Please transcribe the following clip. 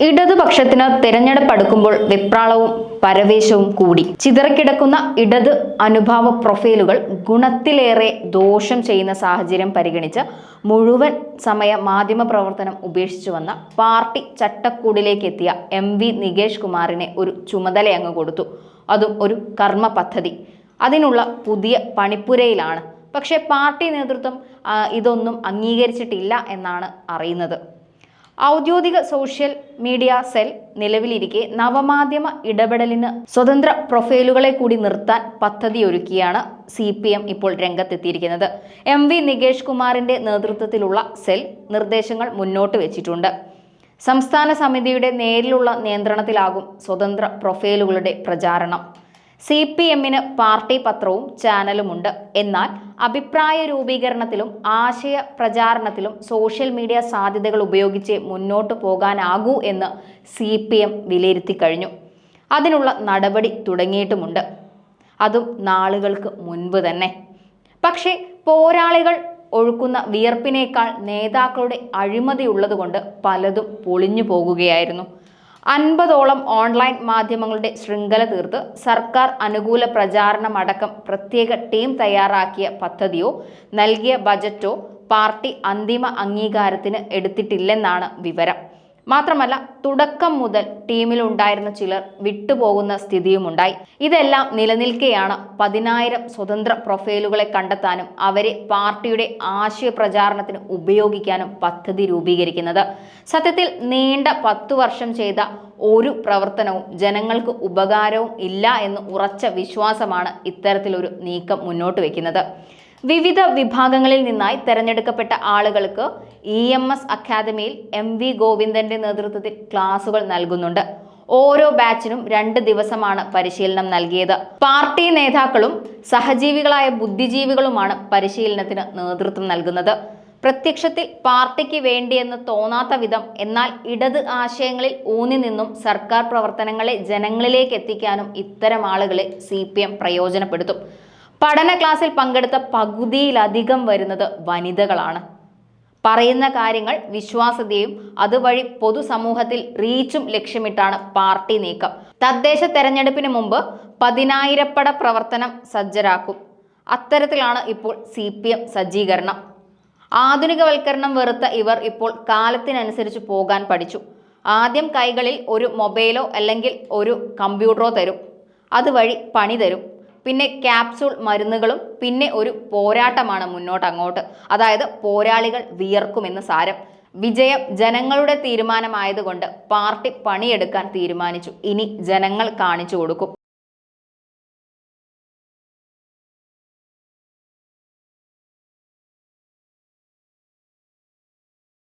ഇടതുപക്ഷത്തിന് തെരഞ്ഞെടുപ്പ് അടുക്കുമ്പോൾ വെപ്രാളവും പരവേശവും കൂടി. ചിതറിക്കിടക്കുന്ന ഇടത് അനുഭാവ പ്രൊഫൈലുകൾ ഗുണത്തിലേറെ ദോഷം ചെയ്യുന്ന സാഹചര്യം പരിഗണിച്ച് മുഴുവൻ സമയ മാധ്യമ പ്രവർത്തനം ഉപേക്ഷിച്ചു വന്ന പാർട്ടി ചട്ടക്കൂടിലേക്ക് എത്തിയ MV നികേഷ് കുമാറിനെ ഒരു ചുമതലയങ്ങ് കൊടുത്തു. അതും ഒരു കർമ്മ പദ്ധതി. അതിനുള്ള പുതിയ പണിപ്പുരയിലാണ്. പക്ഷേ പാർട്ടി നേതൃത്വം ഇതൊന്നും അംഗീകരിച്ചിട്ടില്ല എന്നാണ് അറിയുന്നത്. ഔദ്യോഗിക സോഷ്യൽ മീഡിയ സെൽ നിലവിലിരിക്കെ നവമാധ്യമ ഇടപെടലിന് സ്വതന്ത്ര പ്രൊഫൈലുകളെ കൂടി നിർത്താൻ പദ്ധതിയൊരുക്കിയാണ് CPM ഇപ്പോൾ രംഗത്തെത്തിയിരിക്കുന്നത്. MV നികേഷ് കുമാറിന്റെ നേതൃത്വത്തിലുള്ള സെൽ നിർദ്ദേശങ്ങൾ മുന്നോട്ട് വെച്ചിട്ടുണ്ട്. സംസ്ഥാന സമിതിയുടെ നേരിലുള്ള നിയന്ത്രണത്തിലാകും സ്വതന്ത്ര പ്രൊഫൈലുകളുടെ പ്രചാരണം. CPMന് പാർട്ടി പത്രവും ചാനലുമുണ്ട്. എന്നാൽ അഭിപ്രായ രൂപീകരണത്തിലും ആശയ പ്രചാരണത്തിലും സോഷ്യൽ മീഡിയ സാധ്യതകൾ ഉപയോഗിച്ച് മുന്നോട്ട് പോകാനാകൂ എന്ന് CPM വിലയിരുത്തി കഴിഞ്ഞു. അതിനുള്ള നടപടി തുടങ്ങിയിട്ടുമുണ്ട്. അതും നാളുകൾക്ക് മുൻപ് തന്നെ. പക്ഷേ പോരാളികൾ ഒഴുക്കുന്ന വിയർപ്പിനേക്കാൾ നേതാക്കളുടെ അഴിമതിയുള്ളതുകൊണ്ട് പലതും പൊളിഞ്ഞു പോകുകയായിരുന്നു. 50ഓളം ഓൺലൈൻ മാധ്യമങ്ങളുടെ ശൃംഖല തീർത്ത് സർക്കാർ അനുകൂല പ്രചാരണമടക്കം പ്രത്യേക ടീം തയ്യാറാക്കിയ പദ്ധതിയോ നൽകിയ ബജറ്റോ പാർട്ടി അന്തിമ അംഗീകാരത്തിന് എടുത്തിട്ടില്ലെന്നാണ് വിവരം. മാത്രമല്ല തുടക്കം മുതൽ ടീമിലുണ്ടായിരുന്ന ചിലർ വിട്ടുപോകുന്ന സ്ഥിതിയുമുണ്ടായി. ഇതെല്ലാം നിലനിൽക്കെയാണ് 10,000 സ്വതന്ത്ര പ്രൊഫൈലുകളെ കണ്ടെത്താനും അവരെ പാർട്ടിയുടെ ആശയ പ്രചാരണത്തിന് ഉപയോഗിക്കാനും പദ്ധതി രൂപീകരിക്കുന്നത്. സത്യത്തിൽ നീണ്ട 10 വർഷം ചെയ്ത ഒരു പ്രവർത്തനവും ജനങ്ങൾക്ക് ഉപകാരവും ഇല്ല എന്ന് ഉറച്ച വിശ്വാസമാണ് ഇത്തരത്തിലൊരു നീക്കം മുന്നോട്ട് വയ്ക്കുന്നത്. വിവിധ വിഭാഗങ്ങളിൽ നിന്നായി തെരഞ്ഞെടുക്കപ്പെട്ട ആളുകൾക്ക് EMS അക്കാദമിയിൽ MV ഗോവിന്ദന്റെ നേതൃത്വത്തിൽ ക്ലാസുകൾ നൽകുന്നുണ്ട്. ഓരോ ബാച്ചിനും 2 ദിവസമാണ് പരിശീലനം നൽകിയത്. പാർട്ടി നേതാക്കളും സഹജീവികളായ ബുദ്ധിജീവികളുമാണ് പരിശീലനത്തിന് നേതൃത്വം നൽകുന്നത്. പ്രത്യക്ഷത്തിൽ പാർട്ടിക്ക് വേണ്ടിയെന്ന് തോന്നാത്ത വിധം എന്നാൽ ഇടത് ആശയങ്ങളിൽ ഊന്നി നിന്നും സർക്കാർ പ്രവർത്തനങ്ങളെ ജനങ്ങളിലേക്ക് എത്തിക്കാനും ഇത്തരം ആളുകളെ CPM പ്രയോജനപ്പെടുത്തും. പഠന ക്ലാസ്സിൽ പങ്കെടുത്ത പകുതിയിലധികം വരുന്നത് വനിതകളാണ്. പറയുന്ന കാര്യങ്ങൾ വിശ്വാസ്യതയും അതുവഴി പൊതുസമൂഹത്തിൽ റീച്ചും ലക്ഷ്യമിട്ടാണ് പാർട്ടി നീക്കം. തദ്ദേശ തെരഞ്ഞെടുപ്പിന് മുമ്പ് 10,000 പ്രവർത്തനം സജ്ജരാക്കും. അത്തരത്തിലാണ് ഇപ്പോൾ CPM സജ്ജീകരണം. ആധുനികവൽക്കരണം വെറുത്ത ഇവർ ഇപ്പോൾ കാലത്തിനനുസരിച്ച് പോകാൻ പഠിച്ചു. ആദ്യം കൈകളിൽ ഒരു മൊബൈലോ അല്ലെങ്കിൽ ഒരു കമ്പ്യൂട്ടറോ തരും. അതുവഴി പണി തരും. പിന്നെ ക്യാപ്സൂൾ മരുന്നുകളും. പിന്നെ ഒരു പോരാട്ടമാണ് മുന്നോട്ടങ്ങോട്ട്. അതായത് പോരാളികൾ വിയർക്കുമെന്ന് സാരം. വിജയം ജനങ്ങളുടെ തീരുമാനമായതുകൊണ്ട് പാർട്ടി പണിയെടുക്കാൻ തീരുമാനിച്ചു. ഇനി ജനങ്ങൾ കാണിച്ചു കൊടുക്കും.